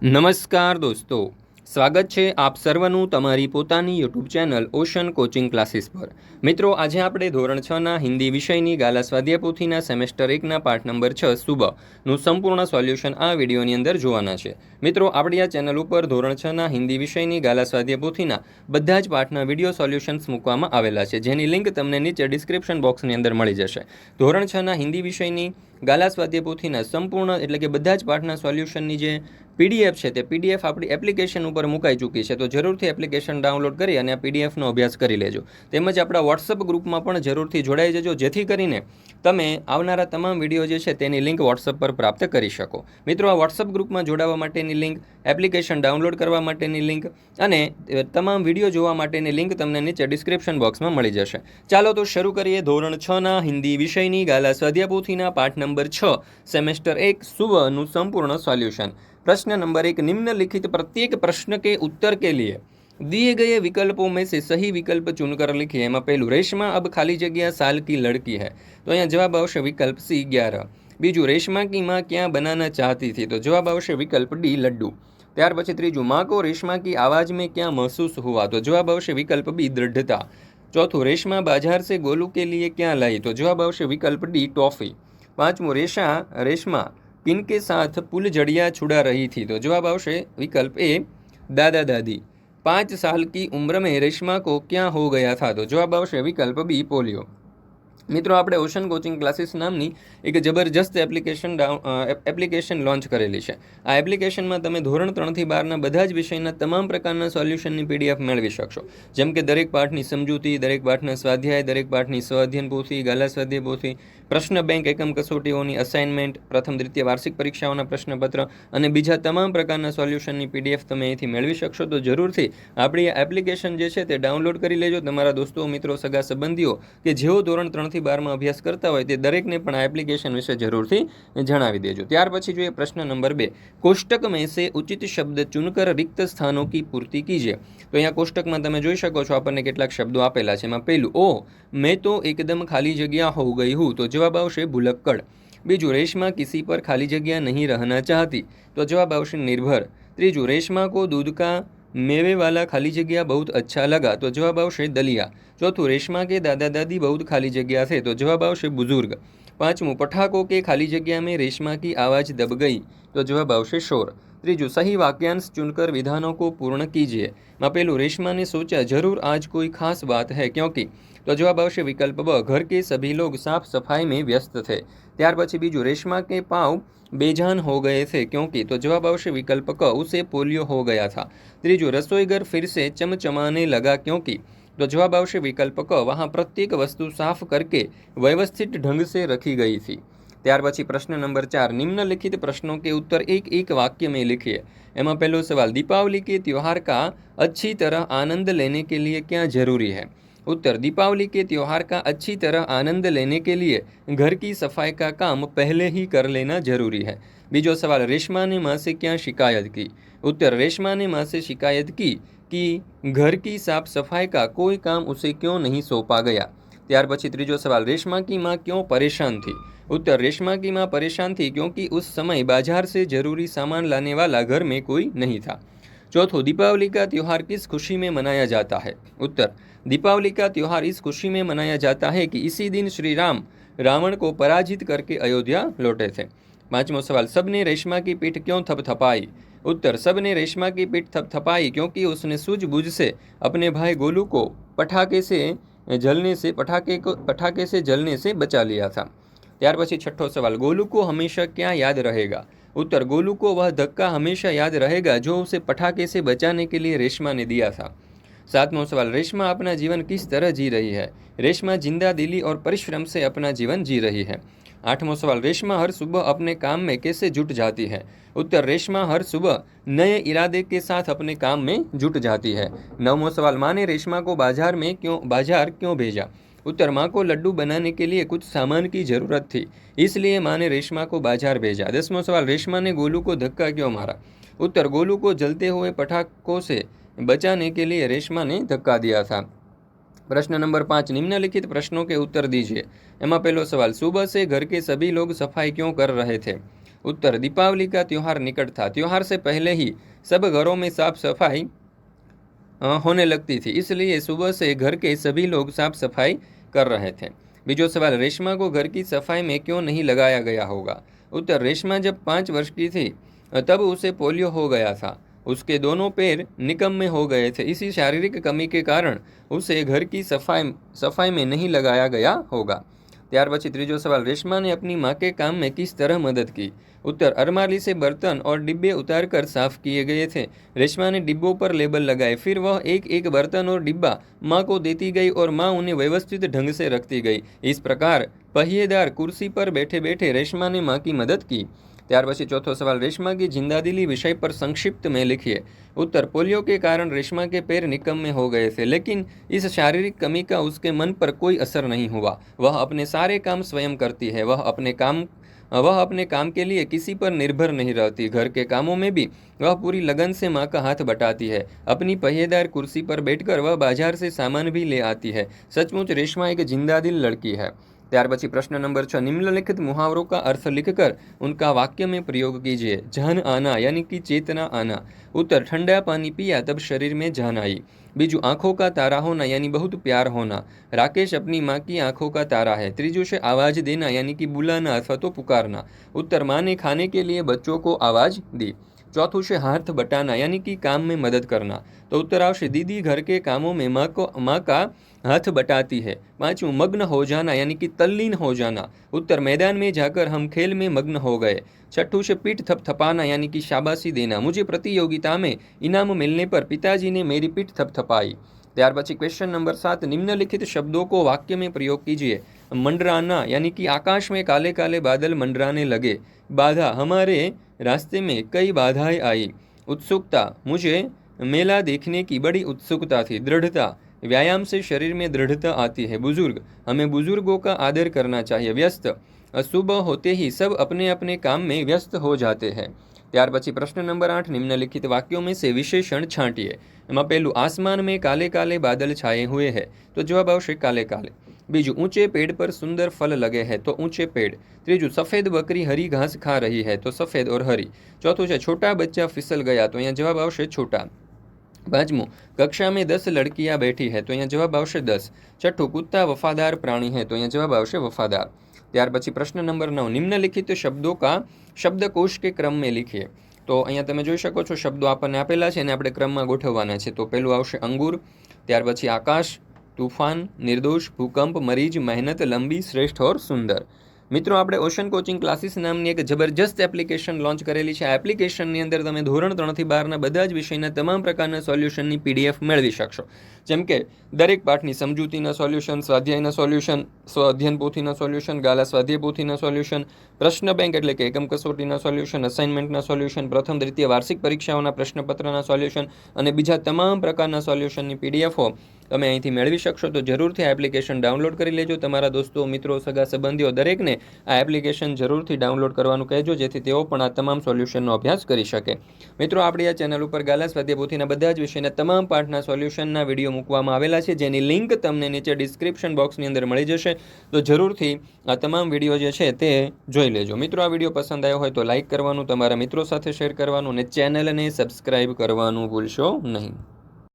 નમસ્કાર દોસ્તો, સ્વાગત છે આપ સર્વનું તમારી પોતાની YouTube channel ocean coaching classes પર। મિત્રો, આજે આપણે ધોરણ 6ના હિન્દી વિષયની ગાલા સ્વાધ્યાય પોથીના સેમેસ્ટર 1ના પાઠ નંબર 6 સુબહનું સંપૂર્ણ સોલ્યુશન આ વિડીયોની અંદર જોવાના છે। મિત્રો, આપણી આ ચેનલ ઉપર ધોરણ 6ના હિન્દી વિષયની ગાલા સ્વાધ્યાય પોથીના બધા જ પાઠના વિડીયો સોલ્યુશન્સ મૂકવામાં આવેલા છે, જેની લિંક તમને નીચે ડિસ્ક્રિપ્શન બોક્સની અંદર મળી જશે। ધોરણ 6ના હિન્દી વિષયની ગાલા સ્વાધ્યાય પોથીના સંપૂર્ણ એટલે કે બધા જ પાઠના સોલ્યુશનની જે પીડીએફ છે તે પીડીએફ આપણી એપ્લિકેશન ઉપર મુકાઈ ચૂકી છે, તો જરૂરથી એપ્લિકેશન ડાઉનલોડ કરી અને આ પીડીએફનો અભ્યાસ કરી લેજો। તેમજ આપણા વોટ્સઅપ ગ્રુપમાં પણ જરૂરથી જોડાઈ જજો, જેથી કરીને તમે આવનારા તમામ વિડીયો જે છે તેની લિંક વોટ્સઅપ પર પ્રાપ્ત કરી શકો। મિત્રો, આ વોટ્સઅપ ગ્રુપમાં જોડાવા માટેની લિંક, એપ્લિકેશન ડાઉનલોડ કરવા માટેની લિંક અને તમામ વિડીયો જોવા માટેની લિંક તમને નીચે ડિસ્ક્રિપ્શન બોક્સમાં મળી જશે। ચાલો તો શરૂ કરીએ ધોરણ 6ના હિન્દી વિષયની ગાલા સ્વાધ્યાય પોથીના પાઠ નંબર 6 सेमेस्टर 1 सुबहનું સંપૂર્ણ સોલ્યુશન। प्रश्न नंबर 1, निम्नलिखित प्रत्येक प्रश्न के उत्तर के लिए दिए गए विकल्पों में से सही विकल्प चुनकर लिखिए। एम पहलू, रेशमा अब खाली जगह साल की लड़की है, तो अँ जवाब आवशे विकल्प सी 11। बीजू, रेशमा की माँ क्या बनाना चाहती थी, तो जवाब आवशे विकल्प डी लड्डू। त्यार पछी त्रीजू, माँ को रेशमा की आवाज़ में क्या महसूस हुआ, तो जवाब आवशे विकल्प बी दृढ़ता। चौथू, रेशमा बाजार से गोलू के लिए क्या लाई, तो जवाब आवशे विकल्प डी टॉफी। पांचमू, रेशमा किनके साथ पुल जड़िया छुड़ा रही थी, तो जवाब आवशे विकल्प ए दादा दादी। 5 साल की उम्र में रेशमा को क्या हो गया था, तो जवाब आवशे विकल्प बी पोलियो। मित्रों, આપણે ઓશન કોચિંગ ક્લાસીસ નામની એક જબરજસ્ત એપ્લિકેશન લોન્ચ કરેલી છે। આ એપ્લિકેશનમાં તમે ધોરણ 3થી 12ના બધા જ વિષયના તમામ પ્રકારના સોલ્યુશનની પીડીએફ મેળવી શકશો, જેમ કે દરેક પાઠની સમજૂતી, દરેક પાઠના સ્વાધ્યાય, દરેક પાઠની સ્વઅધ્યયન પોથી, ગાલા સ્વાધ્યાય પોથી, પ્રશ્ન બેંક, એકમ કસોટીઓની અસાઇનમેન્ટ, પ્રથમ દ્વિતીય વાર્ષિક પરીક્ષાઓના પ્રશ્નપત્ર અને બીજા તમામ પ્રકારના સોલ્યુશનની પીડીએફ તમે અહીંથી મેળવી શકશો। તો જરૂરથી આપણી આ એપ્લિકેશન જે છે તે ડાઉનલોડ કરી લેજો। તમારા દોસ્તો, મિત્રો, સગા સંબંધીઓ કે જેઓ ધોરણ 3થી 12માં અભ્યાસ કરતા હોય તે દરેકને પણ આ એપ્લિકેશન વિશે જરૂરથી જણાવી દેજો। ત્યાર પછી જોઈએ પ્રશ્ન નંબર 2, કોષ્ટક में से उचित शब्द चुनकर रिक्त स्थानों की पूर्ति कीजिए। तो અહીંયા કોષ્ટકમાં તમે જોઈ શકો છો આપણને કેટલાક શબ્દો આપેલા છે। એમાં પહેલું, ओ मैं तो एकदम खाली जगह हो गई हूँ, तो जवाब आवशे भुलक्कड़। बीजू, रेशमा किसी पर खाली जगह नहीं रहना चाहती, तो जवाब आवशे निर्भर। त्रीजू, रेशमा को दूध का मेवे वाला खाली जगह बहुत अच्छा लगा, तो जवाब आवशे दलिया। चौथू, रेशमा के दादा दादी बहुत खाली जगह थे, तो जवाब आवशे बुजुर्ग। पांचमू, पटाखों के खाली जगह में रेशमा की आवाज़ दब गई, तो जवाब आवशे शोर। त्रीजू, सही वाक्यांश चुनकर विधानों को पूर्ण कीजिए। में पहलू, रेशमा ने सोचा जरूर आज कोई खास बात है क्योंकि, तो जवाब आवशे विकल्प ब, घर के सभी लोग साफ सफाई में व्यस्त थे। त्यार पछी बीजू, रेशमा के पाँव बेजान हो गए थे क्योंकि, तो जवाब आवशे विकल्प क, उसे पोलियो हो गया था। त्रीजू, रसोईघर फिर से चमचमाने लगा क्योंकि, तो जवाब आवशे विकल्प क, वहाँ प्रत्येक वस्तु साफ करके व्यवस्थित ढंग से रखी गई थी। त्यार पछी प्रश्न नंबर 4, निम्नलिखित प्रश्नों के उत्तर एक एक वाक्य में लिखिए। एમાં पहलो सवाल, दीपावली के त्यौहार का अच्छी तरह आनंद लेने के लिए क्या जरूरी है? उत्तर, दीपावली के त्यौहार का अच्छी तरह आनंद लेने के लिए घर की सफाई का काम पहले ही कर लेना जरूरी है। बीजो सवाल, रेशमा ने माँ से क्या शिकायत की? उत्तर, रेशमा ने माँ से शिकायत की कि घर की साफ सफाई का कोई काम उसे क्यों नहीं सौंपा गया। त्यार पछी त्रीजो सवाल, रेशमा की माँ क्यों परेशान थी? उत्तर, रेशमा की माँ परेशान थी क्योंकि उस समय बाजार से जरूरी सामान लाने वाला घर में कोई नहीं था। चौथो, दीपावली का त्यौहार किस खुशी में मनाया जाता है? उत्तर, दीपावली का त्यौहार इस खुशी में मनाया जाता है कि इसी दिन श्री राम रावण को पराजित करके अयोध्या लौटे थे। पांचवो सवाल, सबने रेशमा की पीठ क्यों थपथपाई? उत्तर, सबने रेशमा की पीठ थपथपाई क्योंकि उसने सूझबूझ से अपने भाई गोलू को पटाखे से जलने से बचा लिया था। त्यार पछी छठो सवाल, गोलू को हमेशा क्या याद रहेगा? उत्तर, गोलू को वह धक्का हमेशा याद रहेगा जो उसे पटाखे से बचाने के लिए रेशमा ने दिया था। सातवां सवाल, रेशमा अपना जीवन किस तरह जी रही है? रेशमा जिंदा दिली और परिश्रम से अपना जीवन जी रही है। आठवां सवाल, रेशमा हर सुबह अपने काम में कैसे जुट जाती है? उत्तर, रेशमा हर सुबह नए इरादे के साथ अपने काम में जुट जाती है। नौवां सवाल, माँ ने रेशमा को बाजार क्यों भेजा? उत्तर, माँ को लड्डू बनाने के लिए कुछ सामान की जरूरत थी, इसलिए माँ ने रेशमा को बाजार भेजा। 10वां सवाल, रेशमा ने गोलू को धक्का क्यों मारा? उत्तर, गोलू को जलते हुए पटाखों से बचाने के लिए रेशमा ने धक्का दिया था। प्रश्न नंबर 5, निम्नलिखित प्रश्नों के उत्तर दीजिए। एમાં पहलो सवाल, सुबह से घर के सभी लोग सफाई क्यों कर रहे थे? उत्तर, दीपावली का त्यौहार निकट था। त्यौहार से पहले ही सब घरों में साफ सफाई होने लगती थी, इसलिए सुबह से घर के सभी लोग साफ सफाई कर रहे थे। बीजो सवाल, रेशमा को घर की सफाई में क्यों नहीं लगाया गया होगा? उत्तर, रेशमा जब 5 वर्ष की थी तब उसे पोलियो हो गया था। उसके दोनों पैर निकम्मे हो गए थे। इसी शारीरिक कमी के कारण उसे घर की सफाई में नहीं लगाया गया होगा। ત્યાર પછી ત્રીજો સવાલ, रेशमा ने अपनी माँ के काम में किस तरह मदद की? उत्तर, अरमाली से बर्तन और डिब्बे उतार कर साफ किए गए थे। रेशमा ने डिब्बों पर लेबल लगाए, फिर वह एक एक बर्तन और डिब्बा माँ को देती गई और माँ उन्हें व्यवस्थित ढंग से रखती गई। इस प्रकार पहिएदार कुर्सी पर बैठे बैठे रेशमा ने माँ की मदद की। ત્યાર પછી ચોથો સવાલ, रेशमा की जिंदादिली विषय पर संक्षिप्त में लिखिए। उत्तर, पोलियो के कारण रेशमा के पैर निकम्मे हो गए थे, लेकिन इस शारीरिक कमी का उसके मन पर कोई असर नहीं हुआ। वह अपने सारे काम स्वयं करती है। वह अपने काम के लिए किसी पर निर्भर नहीं रहती। घर के कामों में भी वह पूरी लगन से माँ का हाथ बटाती है। अपनी पहिएदार कुर्सी पर बैठकर वह बाजार से सामान भी ले आती है। सचमुच रेशमा एक जिंदादिल लड़की है। ત્યાર પછી પ્રશ્ન નંબર 6, निम्नलिखित मुहावरों का अर्थ लिखकर उनका वाक्य में प्रयोग कीजिए। जान आना यानी कि चेतना आना। उत्तर, ठंडा पानी पिया तब शरीर में जान आई। बीजू, आंखों का तारा होना यानी बहुत प्यार होना। राकेश अपनी माँ की आंखों का तारा है। त्रीजू से आवाज देना यानी कि बुलाना अथवा तो पुकारना। उत्तर, माँ ने खाने के लिए बच्चों को आवाज दी। चौथुं से हाथ बटाना यानी कि काम में मदद करना। तो उत्तर आवश्य दीदी घर के कामों में माँ का हाथ बटाती है। पांचवं, मग्न हो जाना यानी कि तल्लीन हो जाना। उत्तर, मैदान में जाकर हम खेल में मग्न हो गए। छठू से पीठ थपथपाना यानी कि शाबाशी देना। मुझे प्रतियोगिता में इनाम मिलने पर पिताजी ने मेरी पीठ थपथपाई। ત્યાર પછી क्वेश्चन नंबर 7, निम्नलिखित शब्दों को वाक्य में प्रयोग कीजिए। मंडराना यानी कि आकाश में काले काले बादल मंडराने लगे। बाधा, हमारे रास्ते में कई बाधाएं आई। उत्सुकता, मुझे मेला देखने की बड़ी उत्सुकता थी। दृढ़ता, व्यायाम से शरीर में दृढ़ता आती है। बुजुर्ग, हमें बुजुर्गों का आदर करना चाहिए। व्यस्त, सुबह होते ही सब अपने अपने काम में व्यस्त हो जाते हैं। ત્યાર પછી પ્રશ્ન નંબર 8, निम्नलिखित वाक्यों में से विशेषण छांटिए। એમાં પહેલું, आसमान में काले काले बादल छाए हुए हैं, तो जवाब આવશે काले काले। बीजू, ऊंचे पेड़ पर सुंदर फल लगे हैं, तो ऊंचे पेड़। ત્રીજું, सफेद बकरी हरी घास खा रही है, तो सफेद और हरी। चौथું છે छोटा बच्चा फिसल गया, तो यहाँ जवाब આવશે छोटा। पांचमું, कक्षा में 10 लड़कियां बैठी है, तो यहाँ जवाब આવશે 10। छठું, कुत्ता वफादार प्राणी है, तो यहाँ जवाब આવશે वफादार। ત્યાર પછી પ્રશ્ન નંબર 9, નિમ્નલિખિત શબ્દों का શબ્દકોશ के क्रम में लिखिए। તો અહીંયા તમે જોઈ શકો છો શબ્દો આપણને આપેલા છે અને આપણે ક્રમમાં ગોઠવવાના છે। તો પહેલું આવશે અંગૂર, ત્યાર પછી આકાશ, તूफान, निर्दोष, भूकंप, मरीज, मेहनत, लंबी, श्रेष्ठ और सुंदर। મિત્રો, આપણે ઓશન કોચિંગ ક્લાસીસ નામની એક જબરજસ્ત એપ્લિકેશન લોન્ચ કરેલી છે। આ એપ્લિકેશનની અંદર તમે ધોરણ 3 થી 12ના બધા જ વિષયના તમામ પ્રકારના સોલ્યુશનની પીડીએફ મેળવી શકશો। જેમ કે દરેક પાઠની સમજૂતીના સોલ્યુશન, સ્વાધ્યાયના સોલ્યુશન, સ્વ અધ્યયન પોથીના સોલ્યુશન, ગાલા સ્વાધ્યાય પોથીના સોલ્યુશન, પ્રશ્ન બેંક એટલે કે એકમ કસોટીના સોલ્યુશન, અસાઇનમેન્ટના સોલ્યુશન, પ્રથમ દ્વિતીય વાર્ષિક પરીક્ષાઓના પ્રશ્નપત્રના સોલ્યુશન અને બીજા તમામ પ્રકારના સોલ્યુશનની પીડીએફો તમે અહીંથી મેળવી શકશો। તો જરૂરથી આ એપ્લિકેશન ડાઉનલોડ કરી લેજો। તમારા દોસ્તો, મિત્રો, સગા સંબંધીઓ દરેકને આ એપ્લિકેશન જરૂરથી ડાઉનલોડ કરવાનું કહેજો, જેથી તેઓ પણ આ તમામ સોલ્યુશનનો અભ્યાસ કરી શકે। મિત્રો, આપણી આ ચેનલ ઉપર ગાલા સ્વાધ્યાય પોથીના બધા જ વિષયના તમામ પાઠના સોલ્યુશનના વિડીયો મૂકવામાં આવેલા છે, જેની લિંક તમને નીચે ડિસ્ક્રિપ્શન બોક્સની અંદર મળી જશે। તો જરૂરથી આ તમામ વિડીયો જે છે તે જોઈ લેજો। મિત્રો, આ વિડીયો પસંદ આવ્યો હોય તો લાઇક કરવાનું, તમારા મિત્રો સાથે શેર કરવાનું અને ચેનલને સબસ્ક્રાઇબ કરવાનું ભૂલશો નહીં।